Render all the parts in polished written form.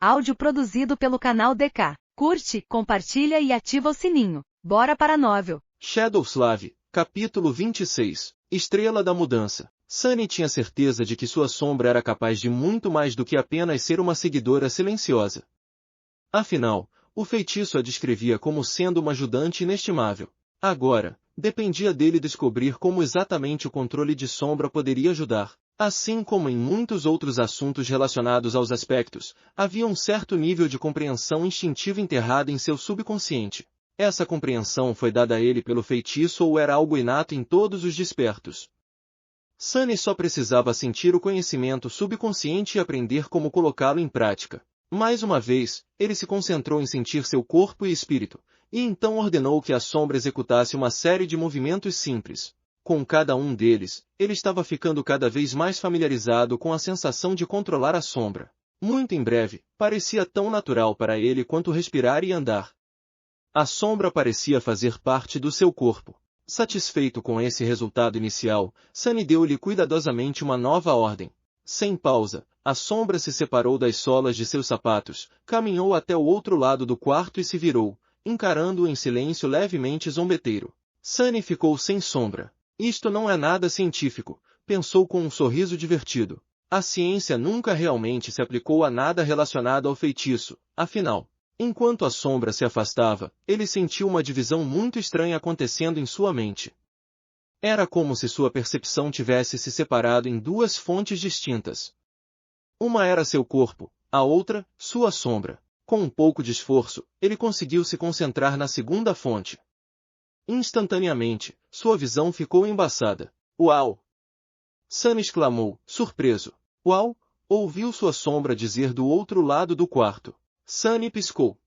Áudio produzido pelo canal DK. Curte, compartilha e ativa o sininho. Bora para a novel. Shadowslave, capítulo 26. Estrela da Mudança. Sunny tinha certeza de que sua sombra era capaz de muito mais do que apenas ser uma seguidora silenciosa. Afinal, o feitiço a descrevia como sendo uma ajudante inestimável. Agora, dependia dele descobrir como exatamente o controle de sombra poderia ajudar. Assim como em muitos outros assuntos relacionados aos aspectos, havia um certo nível de compreensão instintiva enterrada em seu subconsciente. Essa compreensão foi dada a ele pelo feitiço ou era algo inato em todos os despertos? Sunny só precisava sentir o conhecimento subconsciente e aprender como colocá-lo em prática. Mais uma vez, ele se concentrou em sentir seu corpo e espírito, e então ordenou que a sombra executasse uma série de movimentos simples. Com cada um deles, ele estava ficando cada vez mais familiarizado com a sensação de controlar a sombra. Muito em breve, parecia tão natural para ele quanto respirar e andar. A sombra parecia fazer parte do seu corpo. Satisfeito com esse resultado inicial, Sunny deu-lhe cuidadosamente uma nova ordem. Sem pausa, a sombra se separou das solas de seus sapatos, caminhou até o outro lado do quarto e se virou, encarando-o em silêncio levemente zombeteiro. Sunny ficou sem sombra. Isto não é nada científico, pensou com um sorriso divertido. A ciência nunca realmente se aplicou a nada relacionado ao feitiço, afinal. Enquanto a sombra se afastava, ele sentiu uma divisão muito estranha acontecendo em sua mente. Era como se sua percepção tivesse se separado em duas fontes distintas. Uma era seu corpo, a outra, sua sombra. Com um pouco de esforço, ele conseguiu se concentrar na segunda fonte. Instantaneamente, sua visão ficou embaçada. Uau! Sunny exclamou, surpreso. Uau! Ouviu sua sombra dizer do outro lado do quarto. Sunny piscou.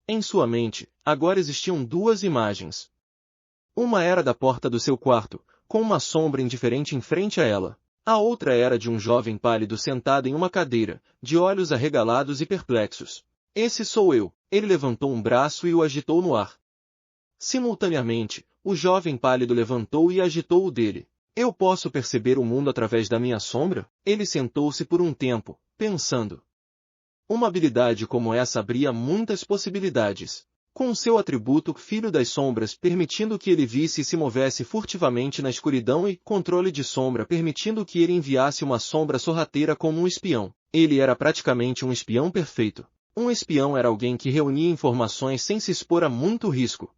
Em sua mente, agora existiam duas imagens. Uma era da porta do seu quarto, com uma sombra indiferente em frente a ela. A outra era de um jovem pálido sentado em uma cadeira, de olhos arregalados e perplexos. Esse sou eu. Ele levantou um braço e o agitou no ar. Simultaneamente, o jovem pálido levantou e agitou o dele. Eu posso perceber o mundo através da minha sombra? Ele sentou-se por um tempo, pensando. Uma habilidade como essa abria muitas possibilidades. Com seu atributo Filho das Sombras permitindo que ele visse e se movesse furtivamente na escuridão e controle de sombra permitindo que ele enviasse uma sombra sorrateira como um espião. Ele era praticamente um espião perfeito. Um espião era alguém que reunia informações sem se expor a muito risco.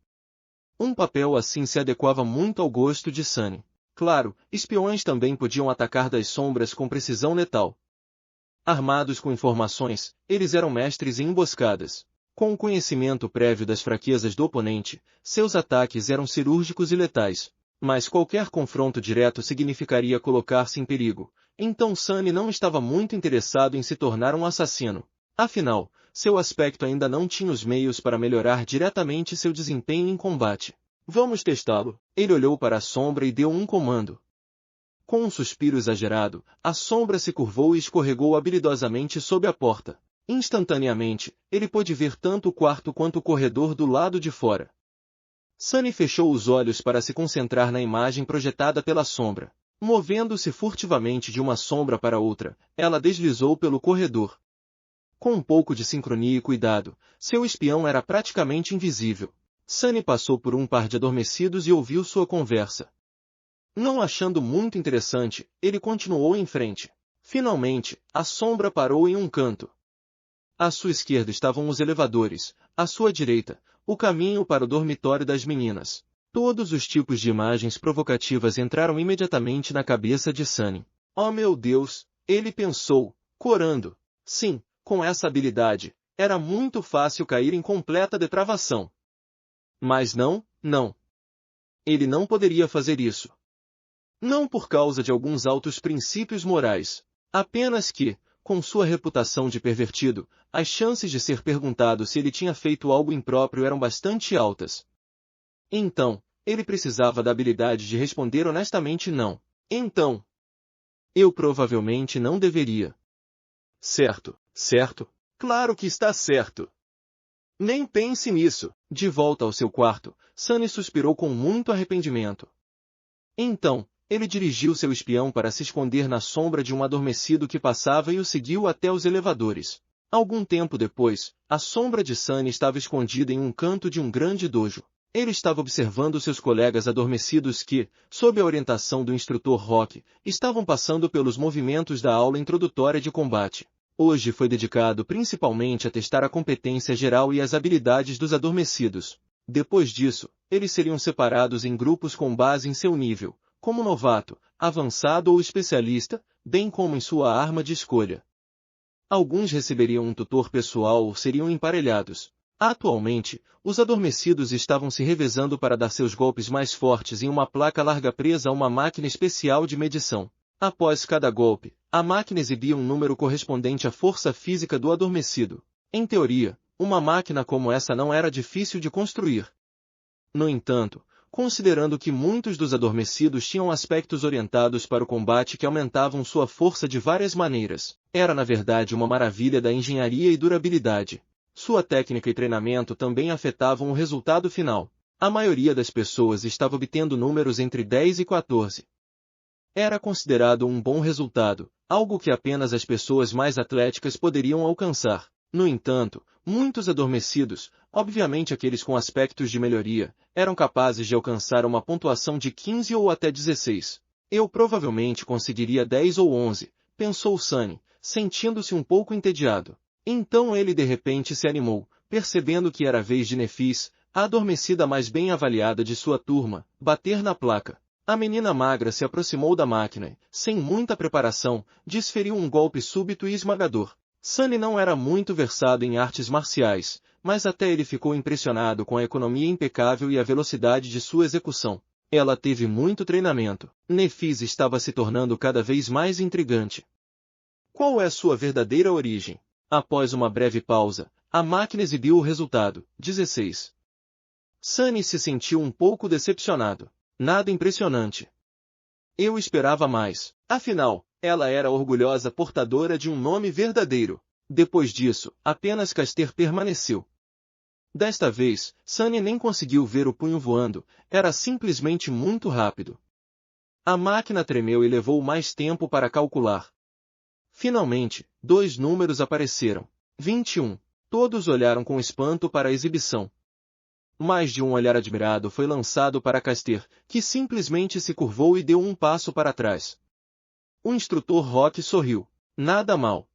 Um papel assim se adequava muito ao gosto de Sunny. Claro, espiões também podiam atacar das sombras com precisão letal. Armados com informações, eles eram mestres em emboscadas. Com o conhecimento prévio das fraquezas do oponente, seus ataques eram cirúrgicos e letais. Mas qualquer confronto direto significaria colocar-se em perigo. Então Sunny não estava muito interessado em se tornar um assassino. Afinal, seu aspecto ainda não tinha os meios para melhorar diretamente seu desempenho em combate. Vamos testá-lo. Ele olhou para a sombra e deu um comando. Com um suspiro exagerado, a sombra se curvou e escorregou habilidosamente sob a porta. Instantaneamente, ele pôde ver tanto o quarto quanto o corredor do lado de fora. Sunny fechou os olhos para se concentrar na imagem projetada pela sombra. Movendo-se furtivamente de uma sombra para outra, ela deslizou pelo corredor. Com um pouco de sincronia e cuidado, seu espião era praticamente invisível. Sunny passou por um par de adormecidos e ouviu sua conversa. Não achando muito interessante, ele continuou em frente. Finalmente, a sombra parou em um canto. À sua esquerda estavam os elevadores, à sua direita, o caminho para o dormitório das meninas. Todos os tipos de imagens provocativas entraram imediatamente na cabeça de Sunny. Oh meu Deus, ele pensou, corando. Sim, com essa habilidade, era muito fácil cair em completa depravação. Mas não. Ele não poderia fazer isso. Não por causa de alguns altos princípios morais, apenas que, com sua reputação de pervertido, as chances de ser perguntado se ele tinha feito algo impróprio eram bastante altas. Então, ele precisava da habilidade de responder honestamente não. Então, eu provavelmente não deveria. Certo. Claro que está certo. Nem pense nisso. De volta ao seu quarto, Sunny suspirou com muito arrependimento. Então, ele dirigiu seu espião para se esconder na sombra de um adormecido que passava e o seguiu até os elevadores. Algum tempo depois, a sombra de Sunny estava escondida em um canto de um grande dojo. Ele estava observando seus colegas adormecidos que, sob a orientação do instrutor Rock, estavam passando pelos movimentos da aula introdutória de combate. Hoje foi dedicado principalmente a testar a competência geral e as habilidades dos adormecidos. Depois disso, eles seriam separados em grupos com base em seu nível, como novato, avançado ou especialista, bem como em sua arma de escolha. Alguns receberiam um tutor pessoal ou seriam emparelhados. Atualmente, os adormecidos estavam se revezando para dar seus golpes mais fortes em uma placa larga presa a uma máquina especial de medição. Após cada golpe, a máquina exibia um número correspondente à força física do adormecido. Em teoria, uma máquina como essa não era difícil de construir. No entanto, considerando que muitos dos adormecidos tinham aspectos orientados para o combate que aumentavam sua força de várias maneiras, era na verdade uma maravilha da engenharia e durabilidade. Sua técnica e treinamento também afetavam o resultado final. A maioria das pessoas estava obtendo números entre 10 e 14. Era considerado um bom resultado, algo que apenas as pessoas mais atléticas poderiam alcançar. No entanto, muitos adormecidos, obviamente aqueles com aspectos de melhoria, eram capazes de alcançar uma pontuação de 15 ou até 16. Eu provavelmente conseguiria 10 ou 11, pensou Sunny, sentindo-se um pouco entediado. Então ele de repente se animou, percebendo que era a vez de Nefis, a adormecida mais bem avaliada de sua turma, bater na placa. A menina magra se aproximou da máquina e, sem muita preparação, desferiu um golpe súbito e esmagador. Sunny não era muito versado em artes marciais, mas até ele ficou impressionado com a economia impecável e a velocidade de sua execução. Ela teve muito treinamento. Nefis estava se tornando cada vez mais intrigante. Qual é sua verdadeira origem? Após uma breve pausa, a máquina exibiu o resultado, 16. Sunny se sentiu um pouco decepcionado. Nada impressionante. Eu esperava mais. Afinal, ela era a orgulhosa portadora de um nome verdadeiro. Depois disso, apenas Caster permaneceu. Desta vez, Sunny nem conseguiu ver o punho voando, era simplesmente muito rápido. A máquina tremeu e levou mais tempo para calcular. Finalmente, 2 números apareceram. 21. Todos olharam com espanto para a exibição. Mais de um olhar admirado foi lançado para Caster, que simplesmente se curvou e deu um passo para trás. O instrutor Rock sorriu. Nada mal.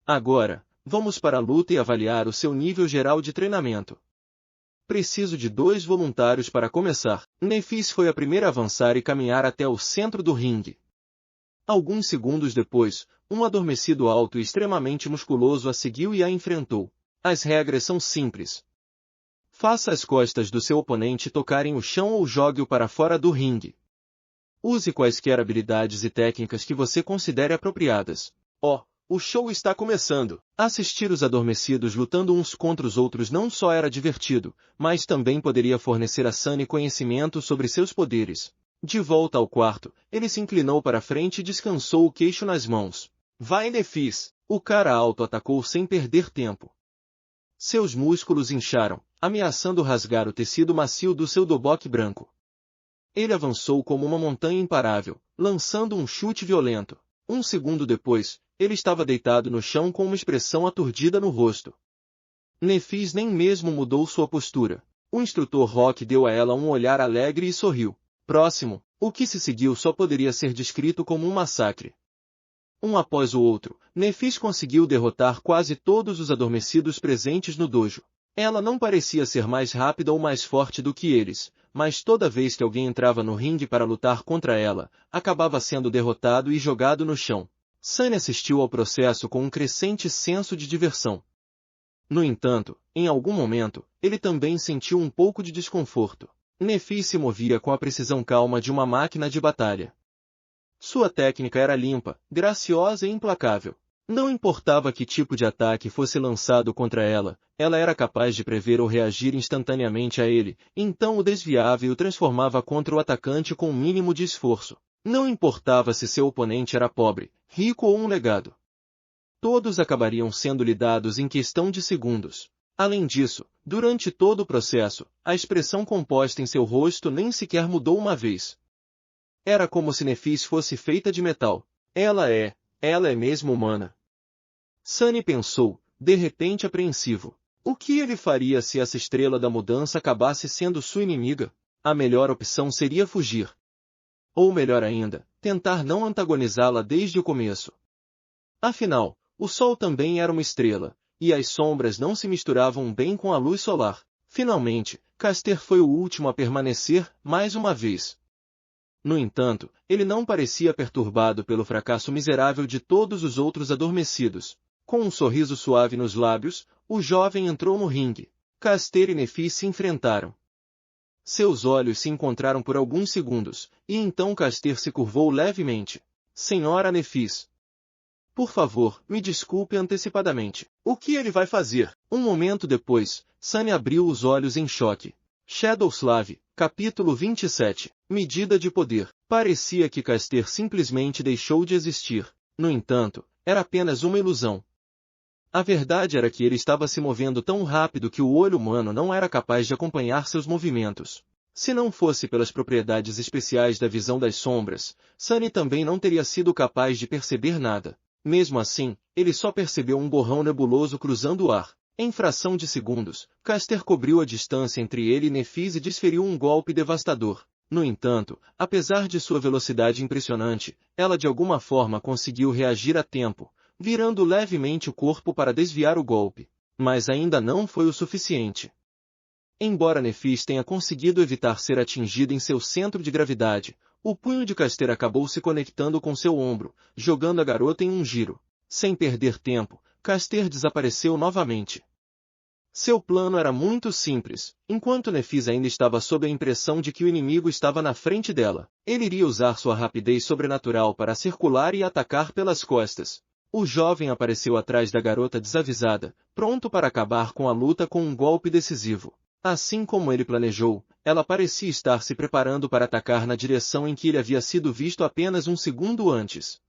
Agora, vamos para a luta e avaliar o seu nível geral de treinamento. Preciso de 2 voluntários para começar. Nefis foi a primeira a avançar e caminhar até o centro do ringue. Alguns segundos depois, um adormecido alto e extremamente musculoso a seguiu e a enfrentou. As regras são simples. Faça as costas do seu oponente tocarem o chão ou jogue-o para fora do ringue. Use quaisquer habilidades e técnicas que você considere apropriadas. O show está começando. Assistir os adormecidos lutando uns contra os outros não só era divertido, mas também poderia fornecer a Sunny conhecimento sobre seus poderes. De volta ao quarto, ele se inclinou para frente e descansou o queixo nas mãos. Vai, Nefis! O cara alto atacou sem perder tempo. Seus músculos incharam, ameaçando rasgar o tecido macio do seu doboque branco. Ele avançou como uma montanha imparável, lançando um chute violento. Um segundo depois, ele estava deitado no chão com uma expressão aturdida no rosto. Nefis nem mesmo mudou sua postura. O instrutor Rock deu a ela um olhar alegre e sorriu. Próximo, o que se seguiu só poderia ser descrito como um massacre. Um após o outro, Nefis conseguiu derrotar quase todos os adormecidos presentes no dojo. Ela não parecia ser mais rápida ou mais forte do que eles, mas toda vez que alguém entrava no ringue para lutar contra ela, acabava sendo derrotado e jogado no chão. Sunny assistiu ao processo com um crescente senso de diversão. No entanto, em algum momento, ele também sentiu um pouco de desconforto. Nefis se movia com a precisão calma de uma máquina de batalha. Sua técnica era limpa, graciosa e implacável. Não importava que tipo de ataque fosse lançado contra ela, ela era capaz de prever ou reagir instantaneamente a ele, então o desviava e o transformava contra o atacante com o mínimo de esforço. Não importava se seu oponente era pobre, rico ou um legado. Todos acabariam sendo lidados em questão de segundos. Além disso, durante todo o processo, a expressão composta em seu rosto nem sequer mudou uma vez. Era como se Nefis fosse feita de metal. Ela é mesmo humana. Sunny pensou, de repente apreensivo. O que ele faria se essa estrela da mudança acabasse sendo sua inimiga? A melhor opção seria fugir. Ou melhor ainda, tentar não antagonizá-la desde o começo. Afinal, o Sol também era uma estrela, e as sombras não se misturavam bem com a luz solar. Finalmente, Castor foi o último a permanecer, mais uma vez. No entanto, ele não parecia perturbado pelo fracasso miserável de todos os outros adormecidos. Com um sorriso suave nos lábios, o jovem entrou no ringue. Castor e Nefis se enfrentaram. Seus olhos se encontraram por alguns segundos, e então Castor se curvou levemente. Senhora Nefis. Por favor, me desculpe antecipadamente. O que ele vai fazer? Um momento depois, Sunny abriu os olhos em choque. Shadowslav, capítulo 27. Medida de poder. Parecia que Castor simplesmente deixou de existir. No entanto, era apenas uma ilusão. A verdade era que ele estava se movendo tão rápido que o olho humano não era capaz de acompanhar seus movimentos. Se não fosse pelas propriedades especiais da visão das sombras, Sunny também não teria sido capaz de perceber nada. Mesmo assim, ele só percebeu um borrão nebuloso cruzando o ar. Em fração de segundos, Castor cobriu a distância entre ele e Nefis e desferiu um golpe devastador. No entanto, apesar de sua velocidade impressionante, ela de alguma forma conseguiu reagir a tempo, virando levemente o corpo para desviar o golpe. Mas ainda não foi o suficiente. Embora Nefis tenha conseguido evitar ser atingida em seu centro de gravidade, o punho de Castor acabou se conectando com seu ombro, jogando a garota em um giro. Sem perder tempo, Castor desapareceu novamente. Seu plano era muito simples. Enquanto Nefis ainda estava sob a impressão de que o inimigo estava na frente dela, ele iria usar sua rapidez sobrenatural para circular e atacar pelas costas. O jovem apareceu atrás da garota desavisada, pronto para acabar com a luta com um golpe decisivo. Assim como ele planejou, ela parecia estar se preparando para atacar na direção em que ele havia sido visto apenas um segundo antes.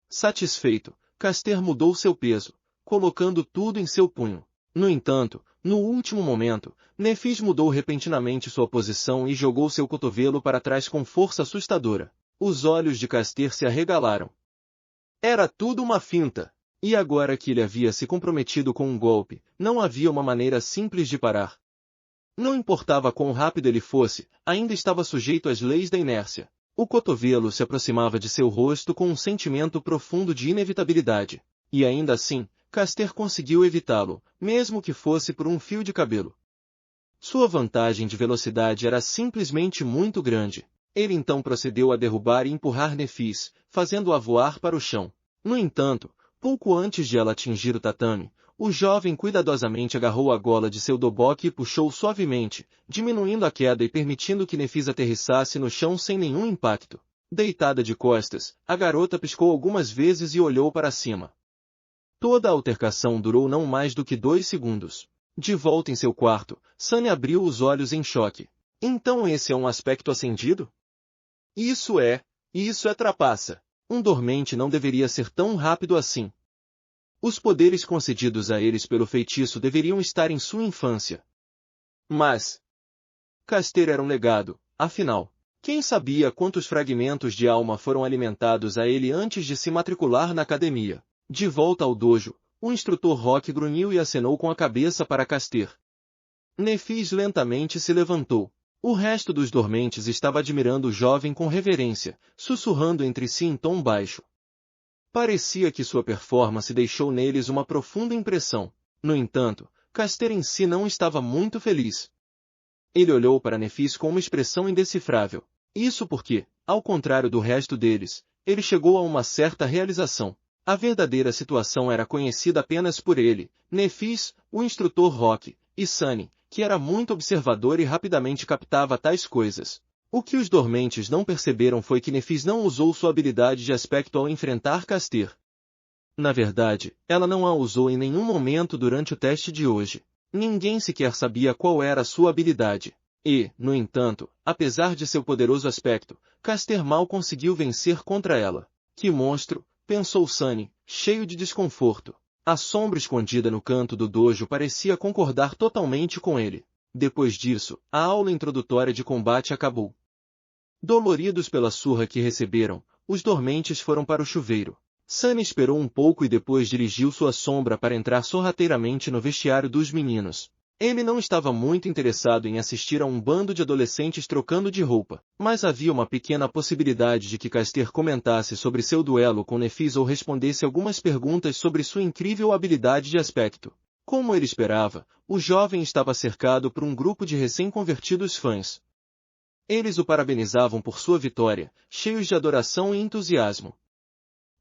Satisfeito, Castor mudou seu peso, colocando tudo em seu punho. No entanto, no último momento, Nefis mudou repentinamente sua posição e jogou seu cotovelo para trás com força assustadora. Os olhos de Castor se arregalaram. Era tudo uma finta. E agora que ele havia se comprometido com um golpe, não havia uma maneira simples de parar. Não importava quão rápido ele fosse, ainda estava sujeito às leis da inércia. O cotovelo se aproximava de seu rosto com um sentimento profundo de inevitabilidade. E ainda assim, Castor conseguiu evitá-lo, mesmo que fosse por um fio de cabelo. Sua vantagem de velocidade era simplesmente muito grande. Ele então procedeu a derrubar e empurrar Nefis, fazendo-a voar para o chão. No entanto, pouco antes de ela atingir o tatame, o jovem cuidadosamente agarrou a gola de seu doboque e puxou suavemente, diminuindo a queda e permitindo que Nefis aterrissasse no chão sem nenhum impacto. Deitada de costas, a garota piscou algumas vezes e olhou para cima. Toda a altercação durou não mais do que 2 segundos. De volta em seu quarto, Sunny abriu os olhos em choque. Então esse é um aspecto acendido? Isso é trapaça. Um dormente não deveria ser tão rápido assim. Os poderes concedidos a eles pelo feitiço deveriam estar em sua infância. Mas Castor era um legado, afinal. Quem sabia quantos fragmentos de alma foram alimentados a ele antes de se matricular na academia? De volta ao dojo, o instrutor Rock grunhiu e acenou com a cabeça para Castor. Nefis lentamente se levantou. O resto dos dormentes estava admirando o jovem com reverência, sussurrando entre si em tom baixo. Parecia que sua performance deixou neles uma profunda impressão. No entanto, Castor em si não estava muito feliz. Ele olhou para Nefis com uma expressão indecifrável. Isso porque, ao contrário do resto deles, ele chegou a uma certa realização. A verdadeira situação era conhecida apenas por ele, Nefis, o instrutor Rock, e Sunny, que era muito observador e rapidamente captava tais coisas. O que os dormentes não perceberam foi que Nefis não usou sua habilidade de aspecto ao enfrentar Castor. Na verdade, ela não a usou em nenhum momento durante o teste de hoje. Ninguém sequer sabia qual era sua habilidade. E, no entanto, apesar de seu poderoso aspecto, Castor mal conseguiu vencer contra ela. Que monstro, pensou Sunny, cheio de desconforto. A sombra escondida no canto do dojo parecia concordar totalmente com ele. Depois disso, a aula introdutória de combate acabou. Doloridos pela surra que receberam, os dormentes foram para o chuveiro. Sunny esperou um pouco e depois dirigiu sua sombra para entrar sorrateiramente no vestiário dos meninos. Ele não estava muito interessado em assistir a um bando de adolescentes trocando de roupa, mas havia uma pequena possibilidade de que Caster comentasse sobre seu duelo com Nephis ou respondesse algumas perguntas sobre sua incrível habilidade de aspecto. Como ele esperava, o jovem estava cercado por um grupo de recém-convertidos fãs. Eles o parabenizavam por sua vitória, cheios de adoração e entusiasmo.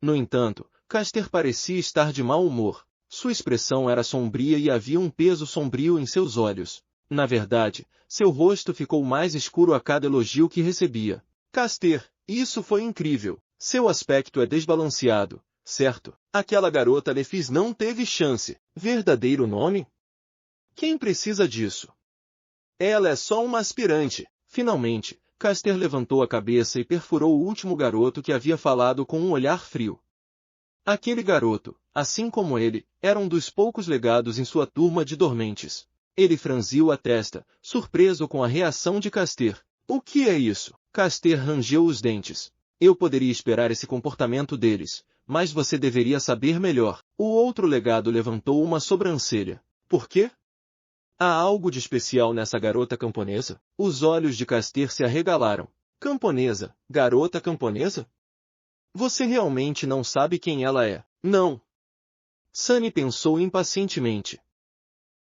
No entanto, Caster parecia estar de mau humor. Sua expressão era sombria e havia um peso sombrio em seus olhos. Na verdade, seu rosto ficou mais escuro a cada elogio que recebia. Caster, isso foi incrível. Seu aspecto é desbalanceado, certo? Aquela garota Nephis não teve chance. Verdadeiro nome? Quem precisa disso? Ela é só uma aspirante. Finalmente, Caster levantou a cabeça e perfurou o último garoto que havia falado com um olhar frio. Aquele garoto, assim como ele, era um dos poucos legados em sua turma de dormentes. Ele franziu a testa, surpreso com a reação de Caster. O que é isso? Caster rangeu os dentes. Eu poderia esperar esse comportamento deles, mas você deveria saber melhor. O outro legado levantou uma sobrancelha. Por quê? Há algo de especial nessa garota camponesa? Os olhos de Caster se arregalaram. Camponesa? Garota camponesa? Você realmente não sabe quem ela é? Não. Sunny pensou impacientemente.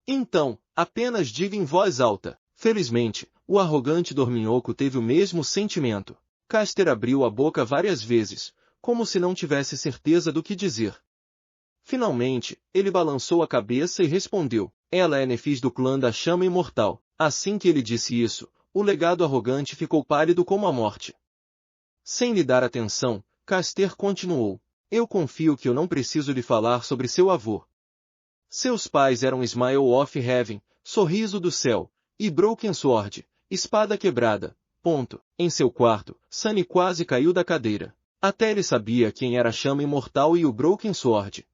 Então, apenas diga em voz alta. Felizmente, o arrogante dorminhoco teve o mesmo sentimento. Caster abriu a boca várias vezes, como se não tivesse certeza do que dizer. Finalmente, ele balançou a cabeça e respondeu. Ela é Nephis do clã da Chama Imortal. Assim que ele disse isso, o legado arrogante ficou pálido como a morte. Sem lhe dar atenção, Caster continuou. Eu confio que eu não preciso lhe falar sobre seu avô. Seus pais eram Smile of Heaven, Sorriso do Céu, e Broken Sword, Espada Quebrada. Ponto. Em seu quarto, Sunny quase caiu da cadeira. Até ele sabia quem era a Chama Imortal e o Broken Sword.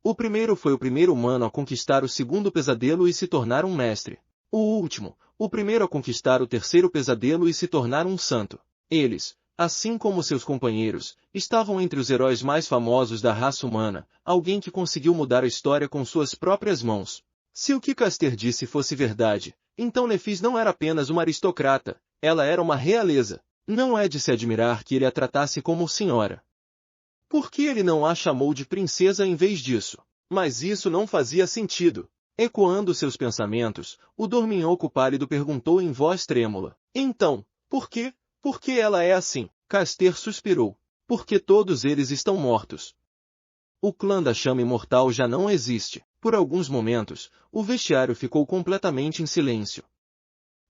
O primeiro foi o primeiro humano a conquistar o segundo pesadelo e se tornar um mestre. O último, o primeiro a conquistar o terceiro pesadelo e se tornar um santo. Eles, assim como seus companheiros, estavam entre os heróis mais famosos da raça humana, alguém que conseguiu mudar a história com suas próprias mãos. Se o que Caster disse fosse verdade, então Nephis não era apenas uma aristocrata, ela era uma realeza. Não é de se admirar que ele a tratasse como senhora. Por que ele não a chamou de princesa em vez disso? Mas isso não fazia sentido. Ecoando seus pensamentos, o dorminhoco pálido perguntou em voz trêmula. Então, por quê? Por que ela é assim? Caster suspirou. Porque todos eles estão mortos. O clã da Chama Imortal já não existe. Por alguns momentos, o vestiário ficou completamente em silêncio.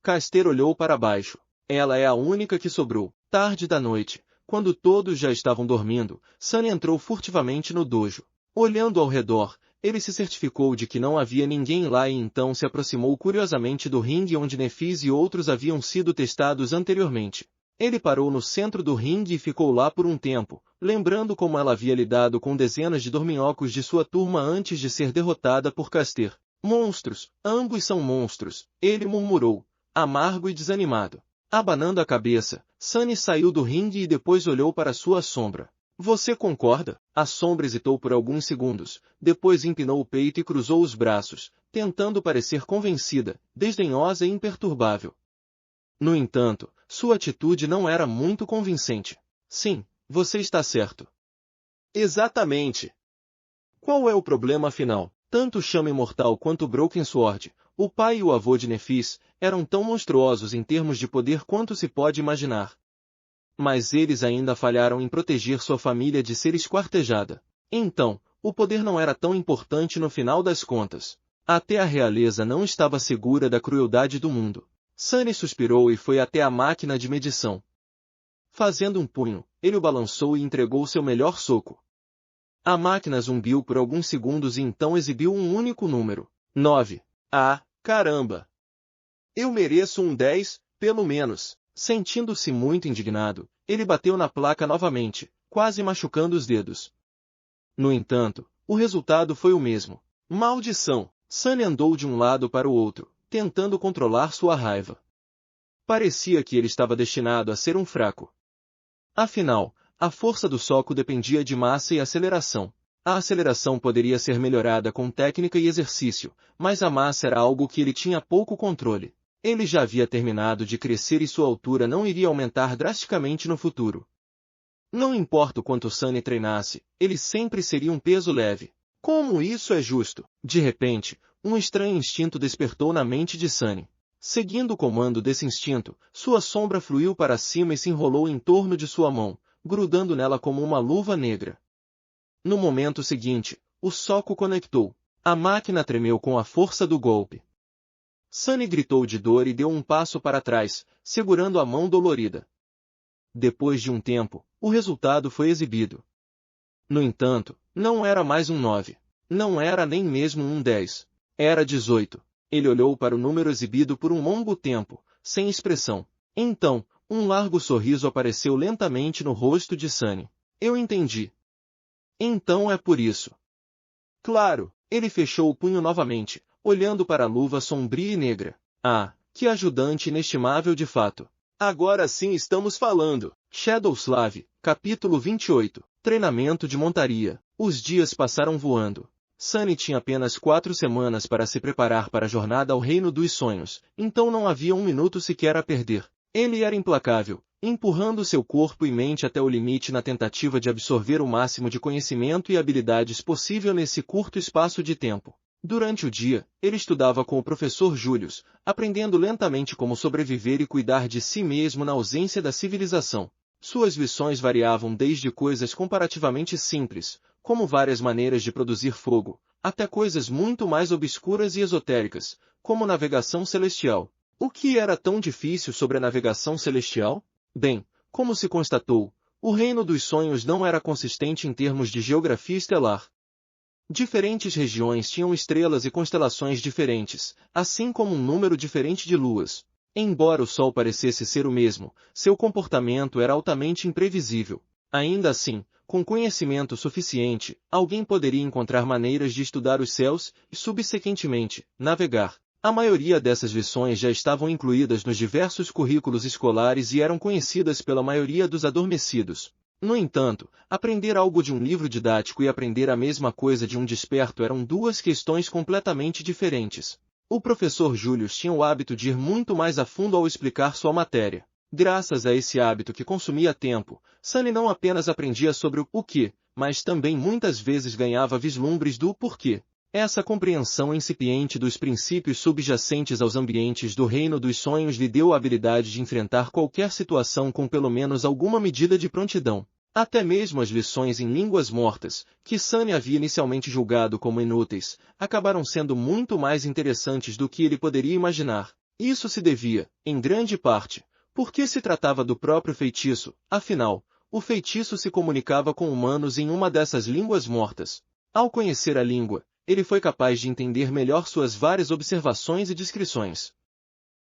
Caster olhou para baixo. Ela é a única que sobrou. Tarde da noite, quando todos já estavam dormindo, Sunny entrou furtivamente no dojo. Olhando ao redor, ele se certificou de que não havia ninguém lá e então se aproximou curiosamente do ringue onde Nephis e outros haviam sido testados anteriormente. Ele parou no centro do ringue e ficou lá por um tempo, lembrando como ela havia lidado com dezenas de dorminhocos de sua turma antes de ser derrotada por Caster. Monstros, ambos são monstros, ele murmurou, amargo e desanimado. Abanando a cabeça, Sunny saiu do ringue e depois olhou para sua sombra. Você concorda? A sombra hesitou por alguns segundos, depois empinou o peito e cruzou os braços, tentando parecer convencida, desdenhosa e imperturbável. No entanto, sua atitude não era muito convincente. Sim, você está certo. Exatamente. Qual é o problema afinal? Tanto o Chama Imortal quanto o Broken Sword, o pai e o avô de Nephis, eram tão monstruosos em termos de poder quanto se pode imaginar. Mas eles ainda falharam em proteger sua família de ser esquartejada. Então, o poder não era tão importante no final das contas. Até a realeza não estava segura da crueldade do mundo. Sunny suspirou e foi até a máquina de medição. Fazendo um punho, ele o balançou e entregou seu melhor soco. A máquina zumbiu por alguns segundos e então exibiu um único número. 9. Ah, caramba! Eu mereço um 10, pelo menos. Sentindo-se muito indignado, ele bateu na placa novamente, quase machucando os dedos. No entanto, o resultado foi o mesmo. Maldição! Sunny andou de um lado para o outro, tentando controlar sua raiva. Parecia que ele estava destinado a ser um fraco. Afinal, A força do soco dependia de massa e aceleração. A aceleração poderia ser melhorada com técnica e exercício, mas a massa era algo que ele tinha pouco controle. Ele já havia terminado de crescer e sua altura não iria aumentar drasticamente no futuro. Não importa o quanto Sunny treinasse, ele sempre seria um peso leve. Como isso é justo? De repente, um estranho instinto despertou na mente de Sunny. Seguindo o comando desse instinto, sua sombra fluiu para cima e se enrolou em torno de sua mão, grudando nela como uma luva negra. No momento seguinte, o soco conectou. A máquina tremeu com a força do golpe. Sunny gritou de dor e deu um passo para trás, segurando a mão dolorida. Depois de um tempo, o resultado foi exibido. No entanto, não era mais um 9. Não era nem mesmo um 10. Era 18. Ele olhou para o número exibido por um longo tempo, sem expressão. Então, um largo sorriso apareceu lentamente no rosto de Sunny. Eu entendi. Então é por isso. Claro, ele fechou o punho novamente, olhando para a luva sombria e negra. Ah, que ajudante inestimável de fato. Agora sim estamos falando. Shadowslav, capítulo 28. Treinamento de montaria. Os dias passaram voando. Sunny tinha apenas 4 semanas para se preparar para a jornada ao Reino dos Sonhos, então não havia um minuto sequer a perder. Ele era implacável, empurrando seu corpo e mente até o limite na tentativa de absorver o máximo de conhecimento e habilidades possível nesse curto espaço de tempo. Durante o dia, ele estudava com o professor Julius, aprendendo lentamente como sobreviver e cuidar de si mesmo na ausência da civilização. Suas lições variavam desde coisas comparativamente simples, como várias maneiras de produzir fogo, até coisas muito mais obscuras e esotéricas, como navegação celestial. O que era tão difícil sobre a navegação celestial? Bem, como se constatou, o Reino dos Sonhos não era consistente em termos de geografia estelar. Diferentes regiões tinham estrelas e constelações diferentes, assim como um número diferente de luas. Embora o Sol parecesse ser o mesmo, seu comportamento era altamente imprevisível. Ainda assim, com conhecimento suficiente, alguém poderia encontrar maneiras de estudar os céus e, subsequentemente, navegar. A maioria dessas lições já estavam incluídas nos diversos currículos escolares e eram conhecidas pela maioria dos adormecidos. No entanto, aprender algo de um livro didático e aprender a mesma coisa de um desperto eram duas questões completamente diferentes. O professor Julius tinha o hábito de ir muito mais a fundo ao explicar sua matéria. Graças a esse hábito que consumia tempo, Sunny não apenas aprendia sobre o que, mas também muitas vezes ganhava vislumbres do porquê. Essa compreensão incipiente dos princípios subjacentes aos ambientes do Reino dos Sonhos lhe deu a habilidade de enfrentar qualquer situação com pelo menos alguma medida de prontidão. Até mesmo as lições em línguas mortas, que Sunny havia inicialmente julgado como inúteis, acabaram sendo muito mais interessantes do que ele poderia imaginar. Isso se devia, em grande parte, porque se tratava do próprio feitiço. Afinal, o feitiço se comunicava com humanos em uma dessas línguas mortas. Ao conhecer a língua, ele foi capaz de entender melhor suas várias observações e descrições.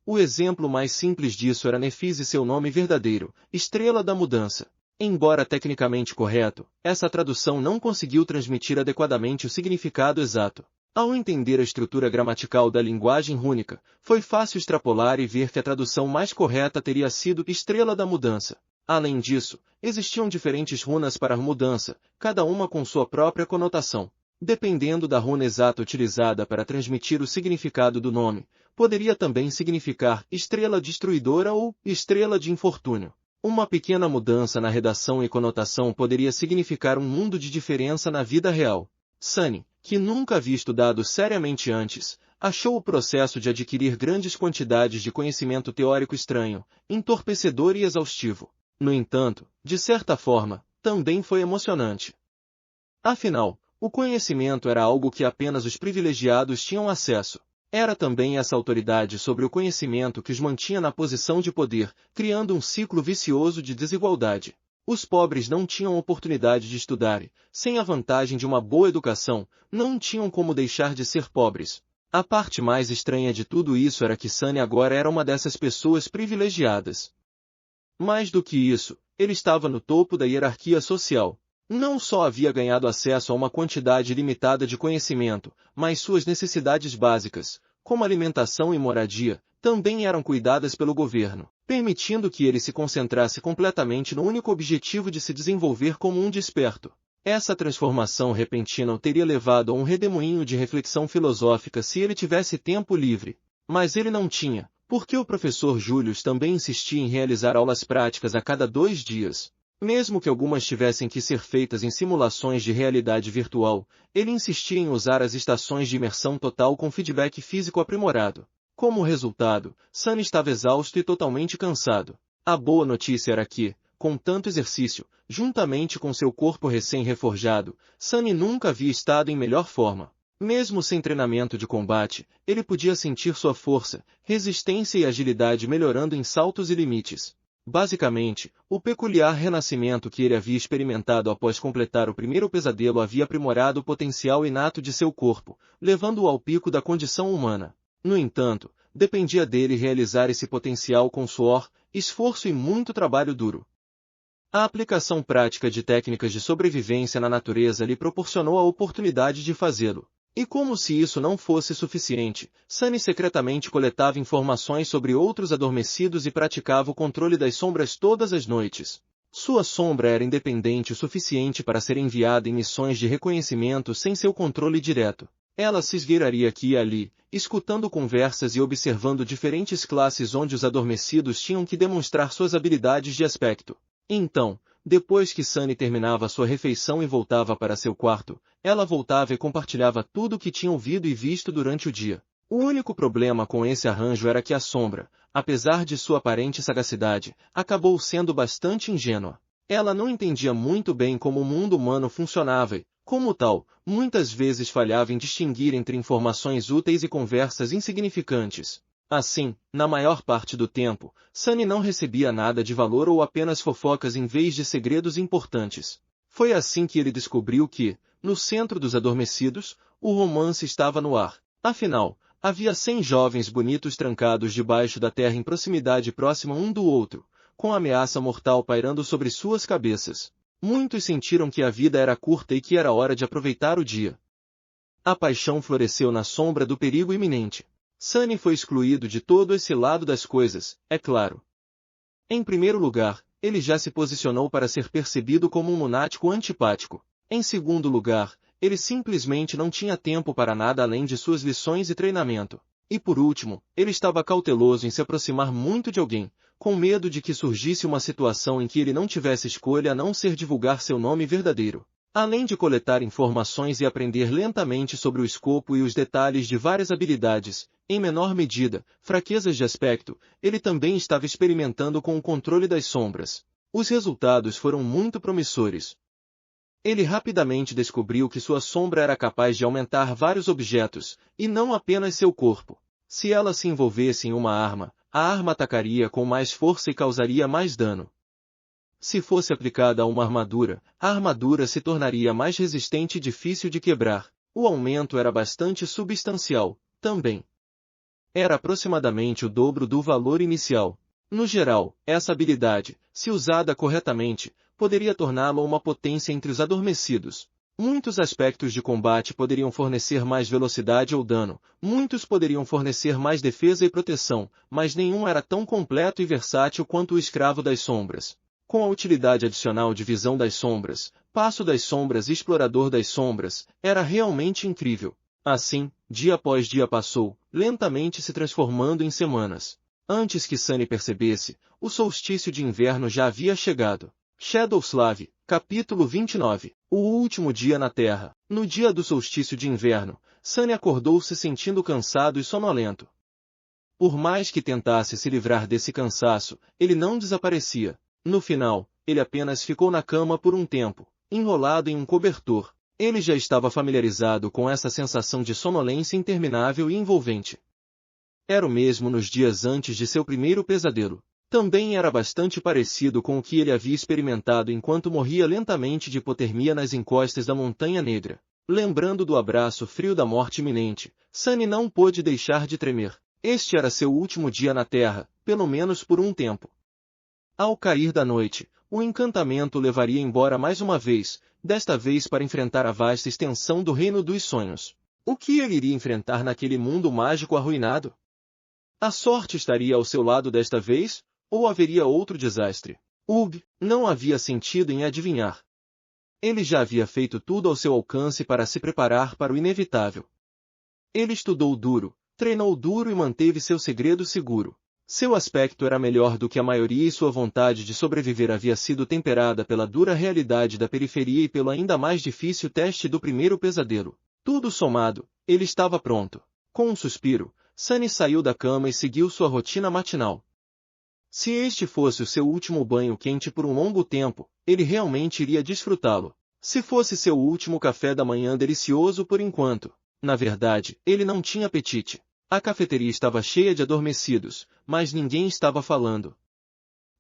O exemplo mais simples disso era Nefis e seu nome verdadeiro, Estrela da Mudança. Embora tecnicamente correto, essa tradução não conseguiu transmitir adequadamente o significado exato. Ao entender a estrutura gramatical da linguagem rúnica, foi fácil extrapolar e ver que a tradução mais correta teria sido Estrela da Mudança. Além disso, existiam diferentes runas para a mudança, cada uma com sua própria conotação. Dependendo da runa exata utilizada para transmitir o significado do nome, poderia também significar Estrela Destruidora ou Estrela de Infortúnio. Uma pequena mudança na redação e conotação poderia significar um mundo de diferença na vida real. Sunny, que nunca havia estudado seriamente antes, achou o processo de adquirir grandes quantidades de conhecimento teórico estranho, entorpecedor e exaustivo. No entanto, de certa forma, também foi emocionante. Afinal, o conhecimento era algo que apenas os privilegiados tinham acesso. Era também essa autoridade sobre o conhecimento que os mantinha na posição de poder, criando um ciclo vicioso de desigualdade. Os pobres não tinham oportunidade de estudar e, sem a vantagem de uma boa educação, não tinham como deixar de ser pobres. A parte mais estranha de tudo isso era que Sunny agora era uma dessas pessoas privilegiadas. Mais do que isso, ele estava no topo da hierarquia social. Não só havia ganhado acesso a uma quantidade limitada de conhecimento, mas suas necessidades básicas, como alimentação e moradia, também eram cuidadas pelo governo. permitindo que ele se concentrasse completamente no único objetivo de se desenvolver como um desperto. Essa transformação repentina o teria levado a um redemoinho de reflexão filosófica se ele tivesse tempo livre. Mas ele não tinha, porque o professor Julius também insistia em realizar aulas práticas a cada 2 dias. Mesmo que algumas tivessem que ser feitas em simulações de realidade virtual, ele insistia em usar as estações de imersão total com feedback físico aprimorado. Como resultado, Sunny estava exausto e totalmente cansado. A boa notícia era que, com tanto exercício, juntamente com seu corpo recém-reforjado, Sunny nunca havia estado em melhor forma. Mesmo sem treinamento de combate, ele podia sentir sua força, resistência e agilidade melhorando em saltos e limites. Basicamente, o peculiar renascimento que ele havia experimentado após completar o primeiro pesadelo havia aprimorado o potencial inato de seu corpo, levando-o ao pico da condição humana. No entanto, dependia dele realizar esse potencial com suor, esforço e muito trabalho duro. A aplicação prática de técnicas de sobrevivência na natureza lhe proporcionou a oportunidade de fazê-lo. E como se isso não fosse suficiente, Sunny secretamente coletava informações sobre outros adormecidos e praticava o controle das sombras todas as noites. Sua sombra era independente o suficiente para ser enviada em missões de reconhecimento sem seu controle direto. Ela se esgueiraria aqui e ali, escutando conversas e observando diferentes classes onde os adormecidos tinham que demonstrar suas habilidades de aspecto. Então, depois que Sunny terminava sua refeição e voltava para seu quarto, ela voltava e compartilhava tudo o que tinha ouvido e visto durante o dia. O único problema com esse arranjo era que a sombra, apesar de sua aparente sagacidade, acabou sendo bastante ingênua. Ela não entendia muito bem como o mundo humano funcionava e, como tal, muitas vezes falhava em distinguir entre informações úteis e conversas insignificantes. Assim, na maior parte do tempo, Sunny não recebia nada de valor ou apenas fofocas em vez de segredos importantes. Foi assim que ele descobriu que, no centro dos adormecidos, o romance estava no ar. Afinal, havia 100 jovens bonitos trancados debaixo da terra em proximidade próxima um do outro, com a ameaça mortal pairando sobre suas cabeças. Muitos sentiram que a vida era curta e que era hora de aproveitar o dia. A paixão floresceu na sombra do perigo iminente. Sunny foi excluído de todo esse lado das coisas, é claro. Em primeiro lugar, ele já se posicionou para ser percebido como um lunático antipático. Em segundo lugar, ele simplesmente não tinha tempo para nada além de suas lições e treinamento. E por último, ele estava cauteloso em se aproximar muito de alguém, com medo de que surgisse uma situação em que ele não tivesse escolha a não ser divulgar seu nome verdadeiro. Além de coletar informações e aprender lentamente sobre o escopo e os detalhes de várias habilidades, em menor medida, fraquezas de aspecto, ele também estava experimentando com o controle das sombras. Os resultados foram muito promissores. Ele rapidamente descobriu que sua sombra era capaz de aumentar vários objetos, e não apenas seu corpo. Se ela se envolvesse em uma arma, a arma atacaria com mais força e causaria mais dano. Se fosse aplicada a uma armadura, a armadura se tornaria mais resistente e difícil de quebrar. O aumento era bastante substancial, também. Era aproximadamente o dobro do valor inicial. No geral, essa habilidade, se usada corretamente, poderia torná-lo uma potência entre os adormecidos. Muitos aspectos de combate poderiam fornecer mais velocidade ou dano, muitos poderiam fornecer mais defesa e proteção, mas nenhum era tão completo e versátil quanto o escravo das sombras. Com a utilidade adicional de visão das sombras, passo das sombras e explorador das sombras, era realmente incrível. Assim, dia após dia passou, lentamente se transformando em semanas. Antes que Sunny percebesse, o solstício de inverno já havia chegado. Shadowslav, capítulo 29. O último dia na Terra. No dia do solstício de inverno, Sunny acordou se sentindo cansado e sonolento. Por mais que tentasse se livrar desse cansaço, ele não desaparecia. No final, ele apenas ficou na cama por um tempo, enrolado em um cobertor. Ele já estava familiarizado com essa sensação de sonolência interminável e envolvente. Era o mesmo nos dias antes de seu primeiro pesadelo. Também era bastante parecido com o que ele havia experimentado enquanto morria lentamente de hipotermia nas encostas da Montanha Negra. Lembrando do abraço frio da morte iminente, Sunny não pôde deixar de tremer. Este era seu último dia na Terra, pelo menos por um tempo. Ao cair da noite, o encantamento o levaria embora mais uma vez, desta vez para enfrentar a vasta extensão do Reino dos Sonhos. O que ele iria enfrentar naquele mundo mágico arruinado? A sorte estaria ao seu lado desta vez, ou haveria outro desastre? Ugh, não havia sentido em adivinhar. Ele já havia feito tudo ao seu alcance para se preparar para o inevitável. Ele estudou duro, treinou duro e manteve seu segredo seguro. Seu aspecto era melhor do que a maioria e sua vontade de sobreviver havia sido temperada pela dura realidade da periferia e pelo ainda mais difícil teste do primeiro pesadelo. Tudo somado, ele estava pronto. Com um suspiro, Sunny saiu da cama e seguiu sua rotina matinal. Se este fosse o seu último banho quente por um longo tempo, ele realmente iria desfrutá-lo. Se fosse seu último café da manhã delicioso por enquanto. Na verdade, ele não tinha apetite. A cafeteria estava cheia de adormecidos, mas ninguém estava falando.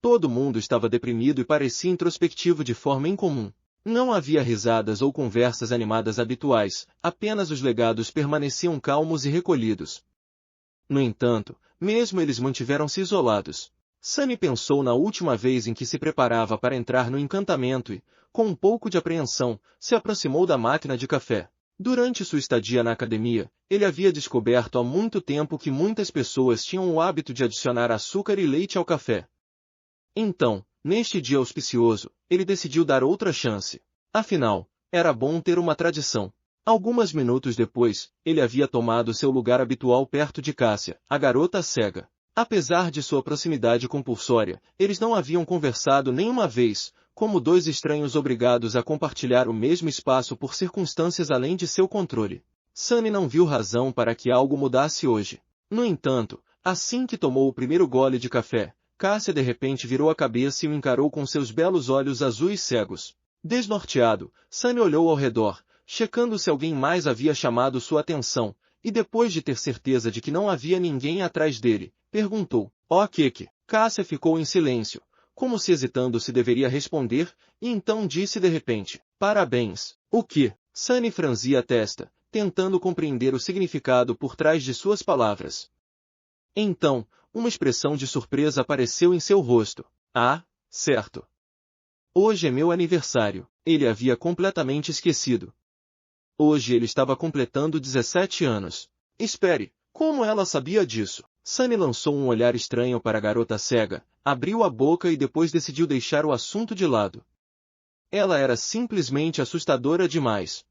Todo mundo estava deprimido e parecia introspectivo de forma incomum. Não havia risadas ou conversas animadas habituais, apenas os legados permaneciam calmos e recolhidos. No entanto, mesmo eles mantiveram-se isolados. Sunny pensou na última vez em que se preparava para entrar no encantamento e, com um pouco de apreensão, se aproximou da máquina de café. Durante sua estadia na academia, ele havia descoberto há muito tempo que muitas pessoas tinham o hábito de adicionar açúcar e leite ao café. Então, neste dia auspicioso, ele decidiu dar outra chance. Afinal, era bom ter uma tradição. Alguns minutos depois, ele havia tomado seu lugar habitual perto de Cássia, a garota cega. Apesar de sua proximidade compulsória, eles não haviam conversado nenhuma vez, como dois estranhos obrigados a compartilhar o mesmo espaço por circunstâncias além de seu controle. Sunny não viu razão para que algo mudasse hoje. No entanto, assim que tomou o primeiro gole de café, Cássia de repente virou a cabeça e o encarou com seus belos olhos azuis cegos. Desnorteado, Sunny olhou ao redor, checando se alguém mais havia chamado sua atenção, e depois de ter certeza de que não havia ninguém atrás dele, perguntou, "Ó que?" Cássia ficou em silêncio, como se hesitando se deveria responder, e então disse de repente, "Parabéns." "O que?" Sunny franzia a testa, tentando compreender o significado por trás de suas palavras. Então, uma expressão de surpresa apareceu em seu rosto. "Ah, certo. Hoje é meu aniversário." Ele havia completamente esquecido. Hoje ele estava completando 17 anos. Espere, como ela sabia disso? Sunny lançou um olhar estranho para a garota cega, abriu a boca e depois decidiu deixar o assunto de lado. Ela era simplesmente assustadora demais.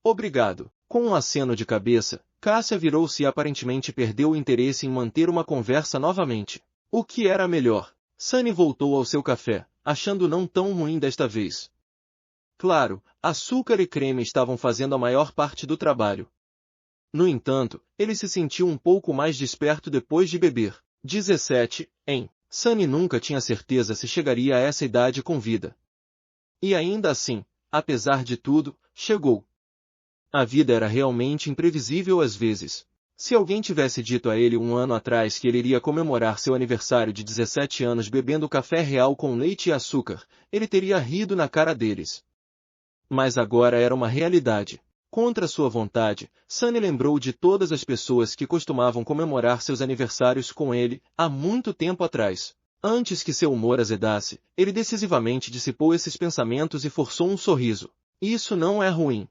Obrigado." Com um aceno de cabeça, Cássia virou-se e aparentemente perdeu o interesse em manter uma conversa novamente. O que era melhor? Sunny voltou ao seu café, achando não tão ruim desta vez. Claro, açúcar e creme estavam fazendo a maior parte do trabalho. No entanto, ele se sentiu um pouco mais desperto depois de beber. 17, hein? Sunny nunca tinha certeza se chegaria a essa idade com vida. E ainda assim, apesar de tudo, chegou. A vida era realmente imprevisível às vezes. Se alguém tivesse dito a ele um ano atrás que ele iria comemorar seu aniversário de 17 anos bebendo café real com leite e açúcar, ele teria rido na cara deles. Mas agora era uma realidade. Contra sua vontade, Sunny lembrou de todas as pessoas que costumavam comemorar seus aniversários com ele, há muito tempo atrás. Antes que seu humor azedasse, ele decisivamente dissipou esses pensamentos e forçou um sorriso. Isso não é ruim.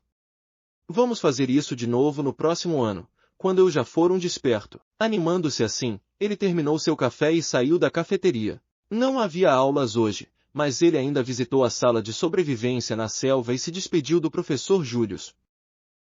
Vamos fazer isso de novo no próximo ano, quando eu já for um desperto. Animando-se assim, ele terminou seu café e saiu da cafeteria. Não havia aulas hoje, mas ele ainda visitou a sala de sobrevivência na selva e se despediu do professor Julius.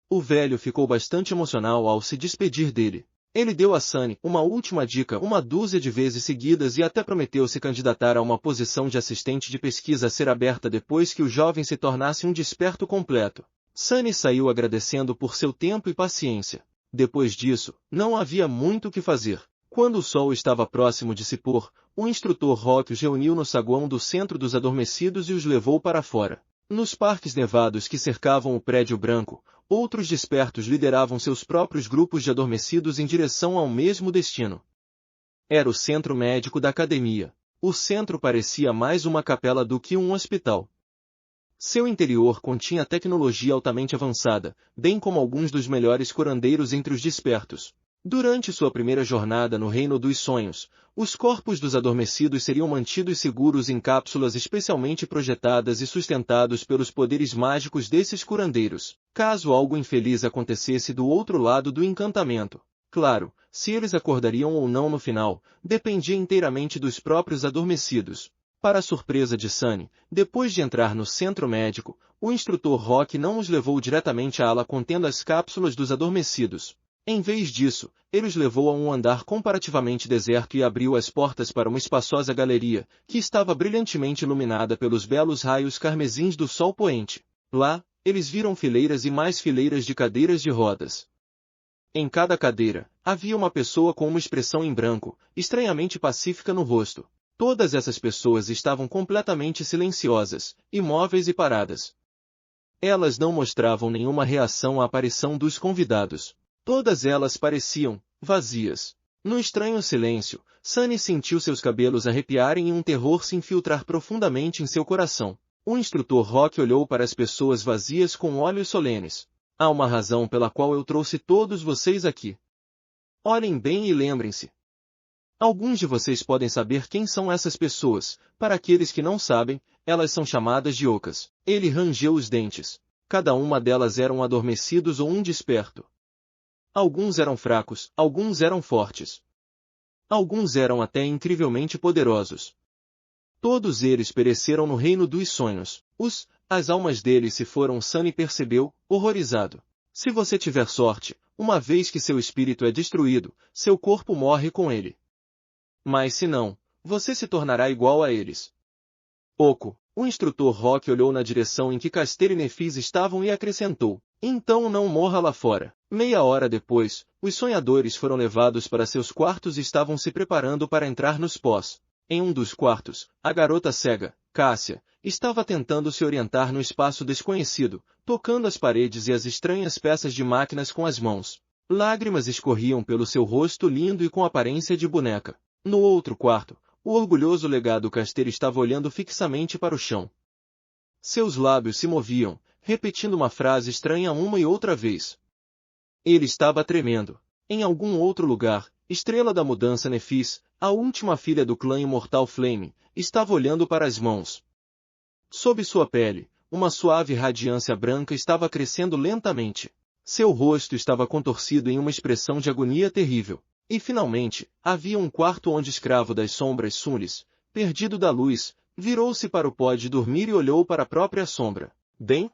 O velho ficou bastante emocional ao se despedir dele. Ele deu a Sunny uma última dica uma dúzia de vezes seguidas e até prometeu se candidatar a uma posição de assistente de pesquisa a ser aberta depois que o jovem se tornasse um desperto completo. Sunny saiu agradecendo por seu tempo e paciência. Depois disso, não havia muito o que fazer. Quando o sol estava próximo de se pôr, o instrutor Rock os reuniu no saguão do Centro dos Adormecidos e os levou para fora. Nos parques nevados que cercavam o prédio branco, outros despertos lideravam seus próprios grupos de adormecidos em direção ao mesmo destino. Era o centro médico da academia. O centro parecia mais uma capela do que um hospital. Seu interior continha tecnologia altamente avançada, bem como alguns dos melhores curandeiros entre os despertos. Durante sua primeira jornada no Reino dos Sonhos, os corpos dos adormecidos seriam mantidos seguros em cápsulas especialmente projetadas e sustentados pelos poderes mágicos desses curandeiros, caso algo infeliz acontecesse do outro lado do encantamento. Claro, se eles acordariam ou não no final, dependia inteiramente dos próprios adormecidos. Para a surpresa de Sunny, depois de entrar no centro médico, o instrutor Rock não os levou diretamente à ala contendo as cápsulas dos adormecidos. Em vez disso, ele os levou a um andar comparativamente deserto e abriu as portas para uma espaçosa galeria, que estava brilhantemente iluminada pelos belos raios carmesins do sol poente. Lá, eles viram fileiras e mais fileiras de cadeiras de rodas. Em cada cadeira, havia uma pessoa com uma expressão em branco, estranhamente pacífica no rosto. Todas essas pessoas estavam completamente silenciosas, imóveis e paradas. Elas não mostravam nenhuma reação à aparição dos convidados. Todas elas pareciam vazias. No estranho silêncio, Sunny sentiu seus cabelos arrepiarem e um terror se infiltrar profundamente em seu coração. O instrutor Rock olhou para as pessoas vazias com olhos solenes. Há uma razão pela qual eu trouxe todos vocês aqui. Olhem bem e lembrem-se. Alguns de vocês podem saber quem são essas pessoas. Para aqueles que não sabem, elas são chamadas de ocas. Ele rangeu os dentes. Cada uma delas era um adormecidos ou um desperto. Alguns eram fracos, alguns eram fortes. Alguns eram até incrivelmente poderosos. Todos eles pereceram no reino dos sonhos. As almas deles se foram. Sunny percebeu, horrorizado. Se você tiver sorte, uma vez que seu espírito é destruído, seu corpo morre com ele. Mas se não, você se tornará igual a eles. Oco, o instrutor Rock olhou na direção em que Castor e Nefis estavam e acrescentou, então não morra lá fora. Meia hora depois, os sonhadores foram levados para seus quartos e estavam se preparando para entrar nos pós. Em um dos quartos, a garota cega, Cássia, estava tentando se orientar no espaço desconhecido, tocando as paredes e as estranhas peças de máquinas com as mãos. Lágrimas escorriam pelo seu rosto lindo e com aparência de boneca. No outro quarto, o orgulhoso legado Castor estava olhando fixamente para o chão. Seus lábios se moviam, repetindo uma frase estranha uma e outra vez. Ele estava tremendo. Em algum outro lugar, Estrela da Mudança Nefis, a última filha do clã imortal Flame, estava olhando para as mãos. Sob sua pele, uma suave radiância branca estava crescendo lentamente. Seu rosto estava contorcido em uma expressão de agonia terrível. E finalmente, havia um quarto onde escravo das sombras Sunis, perdido da luz, virou-se para o pó de dormir e olhou para a própria sombra. Bem?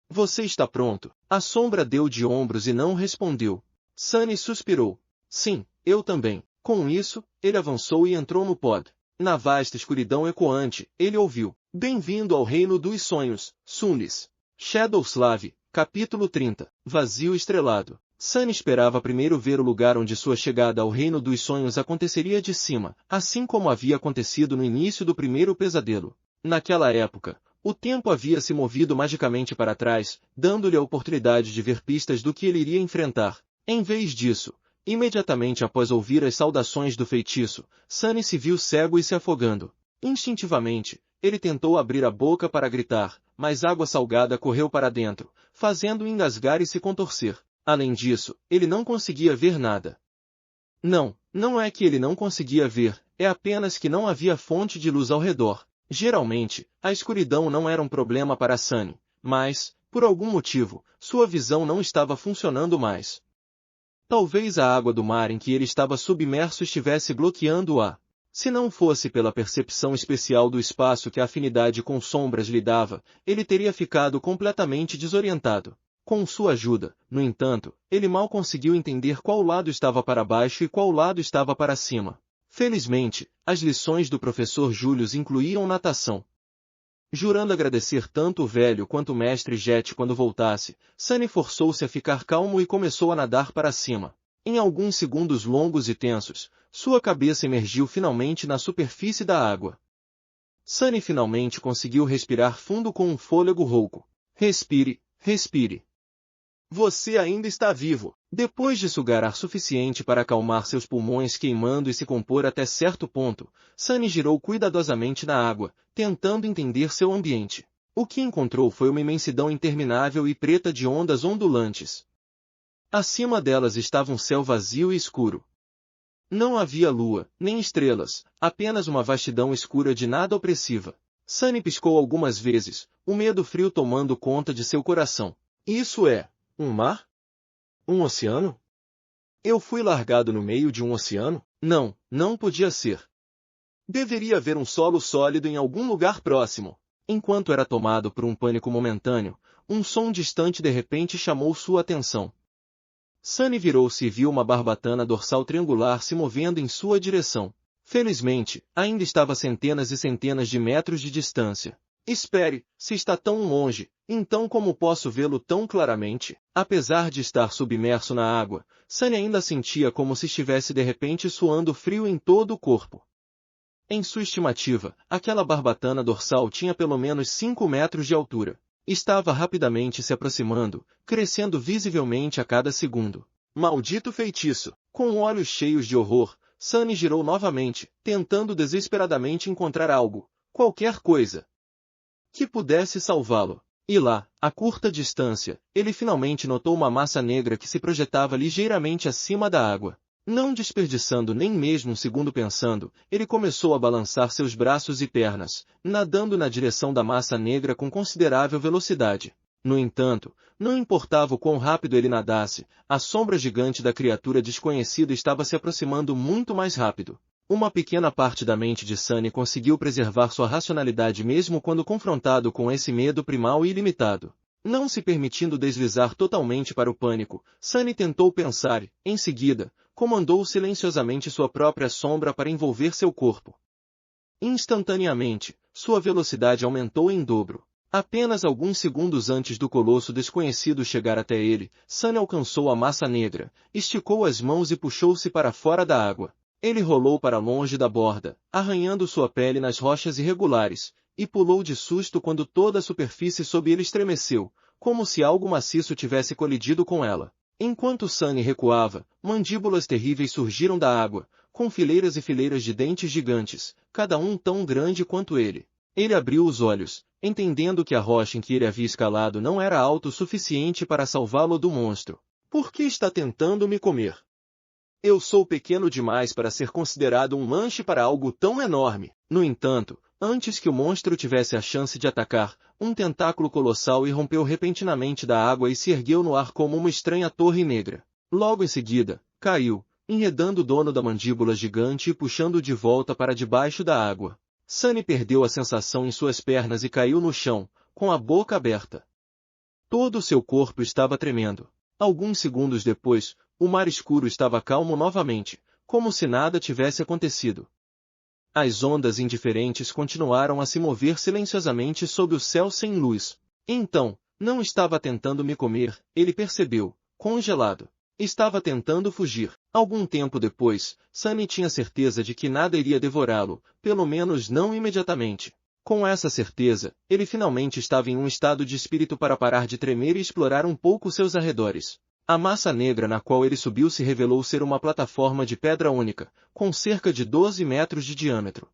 Você está pronto? A sombra deu de ombros e não respondeu. Sunny suspirou. Sim, eu também. Com isso, ele avançou e entrou no pod. Na vasta escuridão ecoante, ele ouviu. Bem-vindo ao reino dos sonhos, Sunis. Shadowslave, capítulo 30. Vazio estrelado. Sunny esperava primeiro ver o lugar onde sua chegada ao reino dos sonhos aconteceria de cima, assim como havia acontecido no início do primeiro pesadelo. Naquela época, o tempo havia se movido magicamente para trás, dando-lhe a oportunidade de ver pistas do que ele iria enfrentar. Em vez disso, imediatamente após ouvir as saudações do feitiço, Sunny se viu cego e se afogando. Instintivamente, ele tentou abrir a boca para gritar, mas água salgada correu para dentro, fazendo-o engasgar e se contorcer. Além disso, ele não conseguia ver nada. Não é que ele não conseguia ver, é apenas que não havia fonte de luz ao redor. Geralmente, a escuridão não era um problema para Sunny, mas, por algum motivo, sua visão não estava funcionando mais. Talvez a água do mar em que ele estava submerso estivesse bloqueando-a. Se não fosse pela percepção especial do espaço que a afinidade com sombras lhe dava, ele teria ficado completamente desorientado. Com sua ajuda, no entanto, ele mal conseguiu entender qual lado estava para baixo e qual lado estava para cima. Felizmente, as lições do professor Julius incluíam natação. Jurando agradecer tanto o velho quanto o mestre Jet quando voltasse, Sunny forçou-se a ficar calmo e começou a nadar para cima. Em alguns segundos longos e tensos, sua cabeça emergiu finalmente na superfície da água. Sunny finalmente conseguiu respirar fundo com um fôlego rouco. Respire, respire. Você ainda está vivo. Depois de sugar ar suficiente para acalmar seus pulmões queimando e se compor até certo ponto, Sunny girou cuidadosamente na água, tentando entender seu ambiente. O que encontrou foi uma imensidão interminável e preta de ondas ondulantes. Acima delas estava um céu vazio e escuro. Não havia lua, nem estrelas, apenas uma vastidão escura de nada opressiva. Sunny piscou algumas vezes, o medo frio tomando conta de seu coração. Isso é um mar? Um oceano? Eu fui largado no meio de um oceano? Não, não podia ser. Deveria haver um solo sólido em algum lugar próximo. Enquanto era tomado por um pânico momentâneo, um som distante de repente chamou sua atenção. Sunny virou-se e viu uma barbatana dorsal triangular se movendo em sua direção. Felizmente, ainda estava a centenas e centenas de metros de distância. Espere, se está tão longe, então como posso vê-lo tão claramente? Apesar de estar submerso na água, Sunny ainda sentia como se estivesse de repente suando frio em todo o corpo. Em sua estimativa, aquela barbatana dorsal tinha pelo menos 5 metros de altura. Estava rapidamente se aproximando, crescendo visivelmente a cada segundo. Maldito feitiço! Com olhos cheios de horror, Sunny girou novamente, tentando desesperadamente encontrar algo, qualquer coisa, que pudesse salvá-lo. E lá, a curta distância, ele finalmente notou uma massa negra que se projetava ligeiramente acima da água. Não desperdiçando nem mesmo um segundo pensando, ele começou a balançar seus braços e pernas, nadando na direção da massa negra com considerável velocidade. No entanto, não importava o quão rápido ele nadasse, a sombra gigante da criatura desconhecida estava se aproximando muito mais rápido. Uma pequena parte da mente de Sunny conseguiu preservar sua racionalidade mesmo quando confrontado com esse medo primal e ilimitado. Não se permitindo deslizar totalmente para o pânico, Sunny tentou pensar e, em seguida, comandou silenciosamente sua própria sombra para envolver seu corpo. Instantaneamente, sua velocidade aumentou em dobro. Apenas alguns segundos antes do colosso desconhecido chegar até ele, Sunny alcançou a massa negra, esticou as mãos e puxou-se para fora da água. Ele rolou para longe da borda, arranhando sua pele nas rochas irregulares, e pulou de susto quando toda a superfície sob ele estremeceu, como se algo maciço tivesse colidido com ela. Enquanto Sunny recuava, mandíbulas terríveis surgiram da água, com fileiras e fileiras de dentes gigantes, cada um tão grande quanto ele. Ele abriu os olhos, entendendo que a rocha em que ele havia escalado não era alta o suficiente para salvá-lo do monstro. Por que está tentando me comer? Eu sou pequeno demais para ser considerado um lanche para algo tão enorme. No entanto, antes que o monstro tivesse a chance de atacar, um tentáculo colossal irrompeu repentinamente da água e se ergueu no ar como uma estranha torre negra. Logo em seguida, caiu, enredando o dono da mandíbula gigante e puxando-o de volta para debaixo da água. Sunny perdeu a sensação em suas pernas e caiu no chão, com a boca aberta. Todo o seu corpo estava tremendo. Alguns segundos depois, o mar escuro estava calmo novamente, como se nada tivesse acontecido. As ondas indiferentes continuaram a se mover silenciosamente sob o céu sem luz. Então, não estava tentando me comer, ele percebeu, congelado. Estava tentando fugir. Algum tempo depois, Sunny tinha certeza de que nada iria devorá-lo, pelo menos não imediatamente. Com essa certeza, ele finalmente estava em um estado de espírito para parar de tremer e explorar um pouco seus arredores. A massa negra na qual ele subiu se revelou ser uma plataforma de pedra única, com cerca de 12 metros de diâmetro.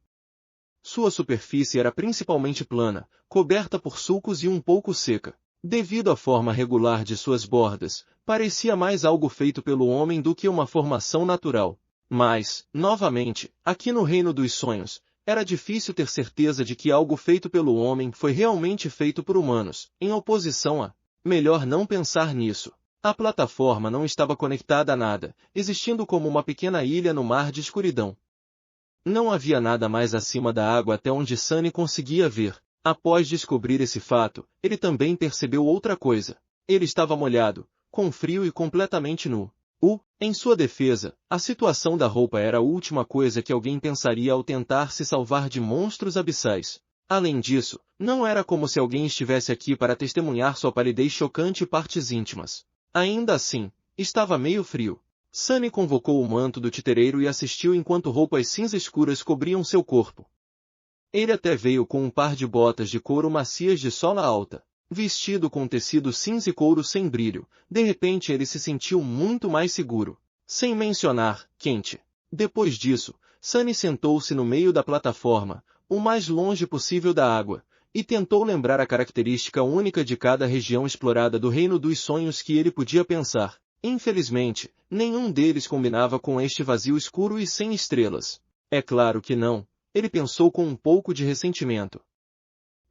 Sua superfície era principalmente plana, coberta por sulcos e um pouco seca. Devido à forma regular de suas bordas, parecia mais algo feito pelo homem do que uma formação natural. Mas, novamente, aqui no Reino dos Sonhos, era difícil ter certeza de que algo feito pelo homem foi realmente feito por humanos, em oposição a... Melhor não pensar nisso. A plataforma não estava conectada a nada, existindo como uma pequena ilha no mar de escuridão. Não havia nada mais acima da água até onde Sunny conseguia ver. Após descobrir esse fato, ele também percebeu outra coisa. Ele estava molhado, com frio e completamente nu. Em sua defesa, a situação da roupa era a última coisa que alguém pensaria ao tentar se salvar de monstros abissais. Além disso, não era como se alguém estivesse aqui para testemunhar sua palidez chocante e partes íntimas. Ainda assim, estava meio frio. Sunny convocou o manto do titereiro e assistiu enquanto roupas cinza escuras cobriam seu corpo. Ele até veio com um par de botas de couro macias de sola alta. Vestido com tecido cinza e couro sem brilho, de repente ele se sentiu muito mais seguro. Sem mencionar, quente. Depois disso, Sunny sentou-se no meio da plataforma, o mais longe possível da água, e tentou lembrar a característica única de cada região explorada do Reino dos Sonhos que ele podia pensar. Infelizmente, nenhum deles combinava com este vazio escuro e sem estrelas. É claro que não, ele pensou com um pouco de ressentimento.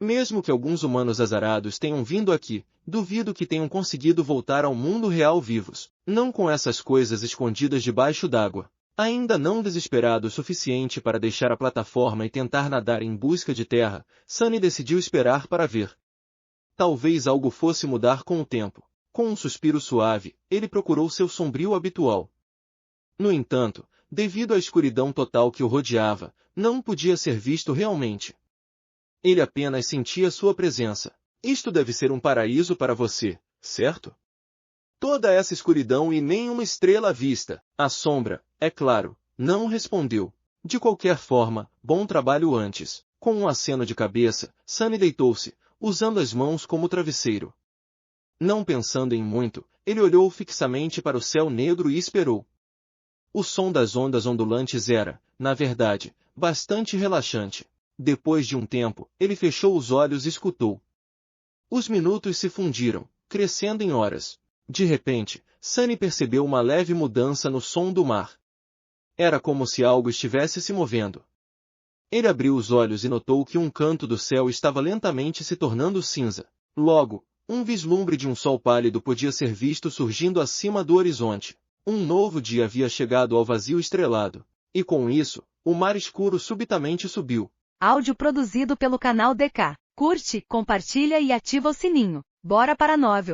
Mesmo que alguns humanos azarados tenham vindo aqui, duvido que tenham conseguido voltar ao mundo real vivos, não com essas coisas escondidas debaixo d'água. Ainda não desesperado o suficiente para deixar a plataforma e tentar nadar em busca de terra, Sunny decidiu esperar para ver. Talvez algo fosse mudar com o tempo. Com um suspiro suave, ele procurou seu sombrio habitual. No entanto, devido à escuridão total que o rodeava, não podia ser visto realmente. Ele apenas sentia sua presença. Isto deve ser um paraíso para você, certo? Toda essa escuridão e nenhuma estrela à vista. A sombra, é claro, não respondeu. De qualquer forma, bom trabalho antes. Com um aceno de cabeça, Sunny deitou-se, usando as mãos como travesseiro. Não pensando em muito, ele olhou fixamente para o céu negro e esperou. O som das ondas ondulantes era, na verdade, bastante relaxante. Depois de um tempo, ele fechou os olhos e escutou. Os minutos se fundiram, crescendo em horas. De repente, Sunny percebeu uma leve mudança no som do mar. Era como se algo estivesse se movendo. Ele abriu os olhos e notou que um canto do céu estava lentamente se tornando cinza. Logo, um vislumbre de um sol pálido podia ser visto surgindo acima do horizonte. Um novo dia havia chegado ao vazio estrelado. E com isso, o mar escuro subitamente subiu. Áudio produzido pelo canal DK. Curte, compartilha e ativa o sininho. Bora para a novel.